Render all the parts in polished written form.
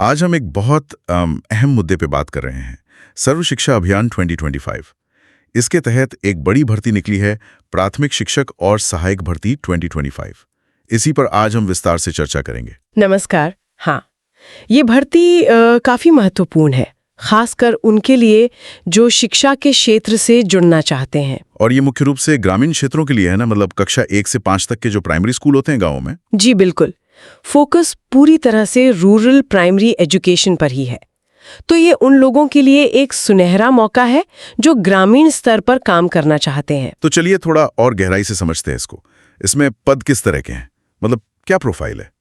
आज हम एक बहुत अहम मुद्दे पे बात कर रहे हैं, सर्व शिक्षा अभियान 2025। इसके तहत एक बड़ी भर्ती निकली है, प्राथमिक शिक्षक और सहायक भर्ती 2025। इसी पर आज हम विस्तार से चर्चा करेंगे। नमस्कार। हाँ, ये भर्ती काफी महत्वपूर्ण है, खासकर उनके लिए जो शिक्षा के क्षेत्र से जुड़ना चाहते हैं। और ये मुख्य रूप से ग्रामीण क्षेत्रों के लिए है ना, मतलब कक्षा 1 से 5 तक के जो प्राइमरी स्कूल होते हैं गाँवों में। जी बिल्कुल, फोकस पूरी तरह से रूरल प्राइमरी एजुकेशन पर ही है। तो ये उन लोगों के लिए एक सुनहरा मौका है जो ग्रामीण स्तर पर काम करना चाहते हैं। तो चलिए थोड़ा और गहराई से समझते हैं इसको। इसमें पद किस तरह के हैं, मतलब क्या प्रोफाइल है?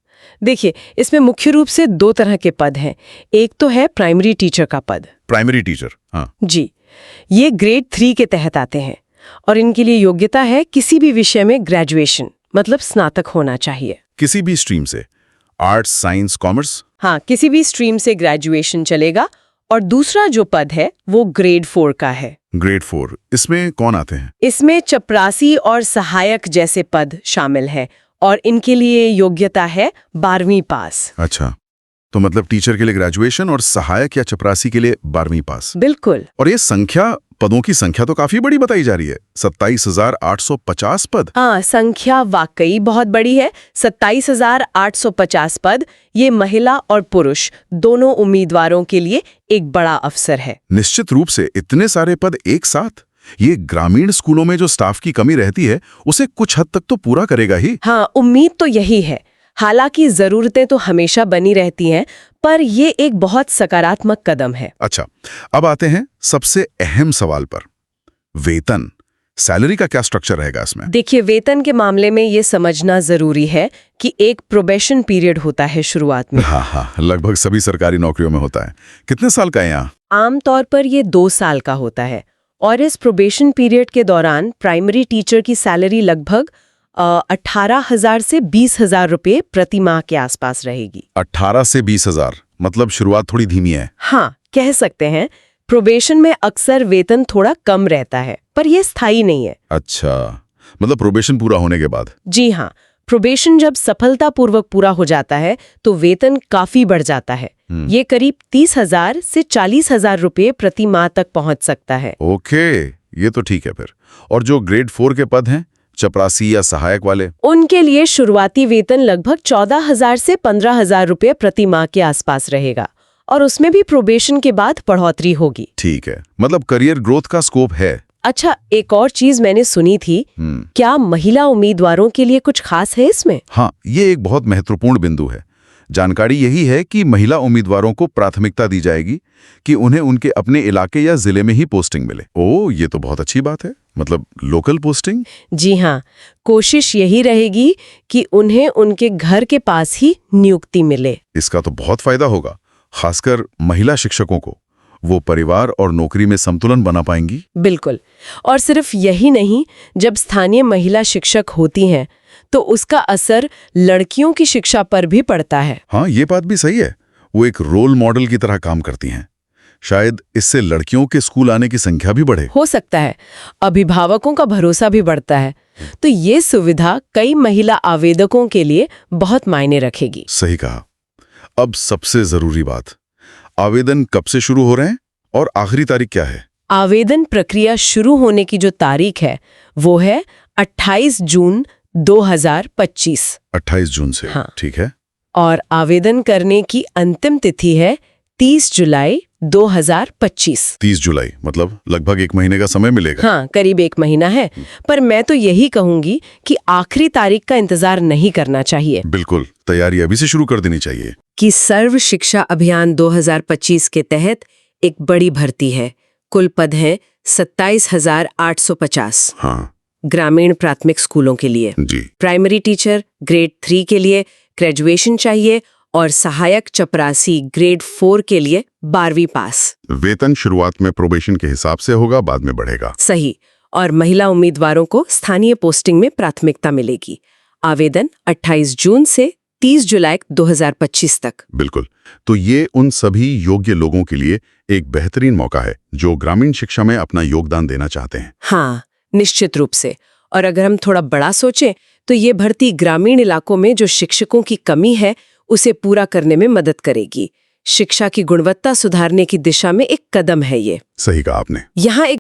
देखिए, इसमें मुख्य रूप से 2 तरह के पद हैं। एक तो है प्राइमरी टीचर का पद। प्राइमरी टीचर, हाँ जी, ये ग्रेड 3 के तहत आते हैं और इनके लिए योग्यता है किसी भी विषय में ग्रेजुएशन, मतलब स्नातक होना चाहिए। किसी भी स्ट्रीम से, आर्ट्स, साइंस, कॉमर्स? हाँ, किसी भी स्ट्रीम से ग्रेजुएशन चलेगा। और दूसरा जो पद है वो ग्रेड 4 का है। ग्रेड 4, इसमें कौन आते हैं? इसमें चपरासी और सहायक जैसे पद शामिल है और इनके लिए योग्यता है 12वीं पास। अच्छा, तो मतलब टीचर के लिए ग्रेजुएशन और सहायक या चपरासी के लिए 12वीं पास। बिल्कुल। और ये पदों की संख्या तो काफी बड़ी बताई जा रही है, 27,850 पद। हाँ, संख्या वाकई बहुत बड़ी है। 27,850 पद, ये महिला और पुरुष दोनों उम्मीदवारों के लिए एक बड़ा अवसर है। निश्चित रूप से इतने सारे पद एक साथ, ये ग्रामीण स्कूलों में जो स्टाफ की कमी रहती है उसे कुछ हद तक तो पूरा करेगा ही। हाँ, उम्मीद तो यही है। हालांकि जरूरतें तो हमेशा बनी रहती हैं, पर ये एक बहुत सकारात्मक कदम है। अच्छा, अब आते हैं सबसे अहम सवाल पर, वेतन, सैलरी का क्या स्ट्रक्चर रहेगा इसमें? देखिए, वेतन के मामले में ये समझना जरूरी है कि एक प्रोबेशन पीरियड होता है शुरुआत में। हाँ, लगभग सभी सरकारी नौकरियों में होता है। कितने साल का है यहाँ? आमतौर पर ये 2 साल का होता है और इस प्रोबेशन पीरियड के दौरान प्राइमरी टीचर की सैलरी लगभग 18,000 से 20,000 रुपये प्रति माह के आसपास रहेगी। 18 से 20,000, मतलब शुरुआत थोड़ी धीमी है। हाँ, कह सकते हैं। प्रोबेशन में अक्सर वेतन थोड़ा कम रहता है, पर यह स्थायी नहीं है। अच्छा, मतलब प्रोबेशन पूरा होने के बाद? जी हाँ, प्रोबेशन जब सफलतापूर्वक पूरा हो जाता है तो वेतन काफी बढ़ जाता है। ये करीब 30,000 से 40,000 रुपये प्रति माह तक पहुंच सकता है। ओके, ये तो ठीक है फिर। और जो ग्रेड 4 के पद हैं, चपरासी या सहायक वाले, उनके लिए शुरुआती वेतन लगभग 14,000 से 15,000 रुपये प्रति माह के आसपास रहेगा और उसमें भी प्रोबेशन के बाद बढ़ोतरी होगी। ठीक है, मतलब करियर ग्रोथ का स्कोप है। अच्छा, एक और चीज मैंने सुनी थी, क्या महिला उम्मीदवारों के लिए कुछ खास है इसमें? हाँ, ये एक बहुत महत्वपूर्ण बिंदु है। जानकारी यही है कि महिला उम्मीदवारों को प्राथमिकता दी जाएगी कि उन्हें उनके अपने इलाके या जिले में ही पोस्टिंग मिले। ओह, ये तो बहुत अच्छी बात है, मतलब लोकल पोस्टिंग। जी हाँ, कोशिश यही रहेगी कि उन्हें उनके घर के पास ही नियुक्ति मिले। इसका तो बहुत फायदा होगा, खासकर महिला शिक्षकों को। वो परिवार और नौकरी में संतुलन बना पाएंगी। बिल्कुल। और सिर्फ यही नहीं, जब स्थानीय महिला शिक्षक होती हैं तो उसका असर लड़कियों की शिक्षा पर भी पड़ता है। हाँ, ये बात भी सही है। वो एक रोल मॉडल की तरह काम करती हैं। शायद इससे लड़कियों के स्कूल आने की संख्या भी बढ़े। हो सकता है। अभिभावकों का भरोसा भी बढ़ता है। तो ये सुविधा कई महिला आवेदकों के लिए बहुत मायने रखेगी। सही कहा। अब सबसे जरूरी बात, आवेदन कब से शुरू हो रहे हैं और आखिरी तारीख क्या है? आवेदन प्रक्रिया शुरू होने की जो तारीख है वो है 28 जून 2025। 28 जून से? हाँ। ठीक है। और आवेदन करने की अंतिम तिथि है 30 जुलाई 2025। 30 जुलाई, मतलब लगभग 1 महीने का समय मिलेगा। हाँ, करीब 1 महीना है। पर मैं तो यही कहूंगी कि आखिरी तारीख का इंतजार नहीं करना चाहिए। बिल्कुल, तैयारी अभी से शुरू कर देनी चाहिए। कि सर्व शिक्षा अभियान 2025 के तहत एक बड़ी भर्ती है। कुल पद हैं 27,850। हाँ ग्रामीण प्राथमिक स्कूलों के लिए। जी। प्राइमरी टीचर ग्रेड 3 के लिए ग्रेजुएशन चाहिए और सहायक चपरासी ग्रेड 4 के लिए 12वीं पास। वेतन शुरुआत में प्रोबेशन के हिसाब से होगा, बाद में बढ़ेगा। सही। और महिला उम्मीदवारों को स्थानीय पोस्टिंग में प्राथमिकता मिलेगी। आवेदन 28 जून से 30 जुलाई 2025 तक। बिल्कुल। तो ये उन सभी योग्य लोगों के लिए एक बेहतरीन मौका है जो ग्रामीण शिक्षा में अपना योगदान देना चाहते हैं। हाँ, निश्चित रूप से। और अगर हम थोड़ा बड़ा सोचें तो ये भर्ती ग्रामीण इलाकों में जो शिक्षकों की कमी है उसे पूरा करने में मदद करेगी। शिक्षा की गुणवत्ता सुधारने की दिशा में एक कदम है ये। सही कहा आपने। यहाँ एक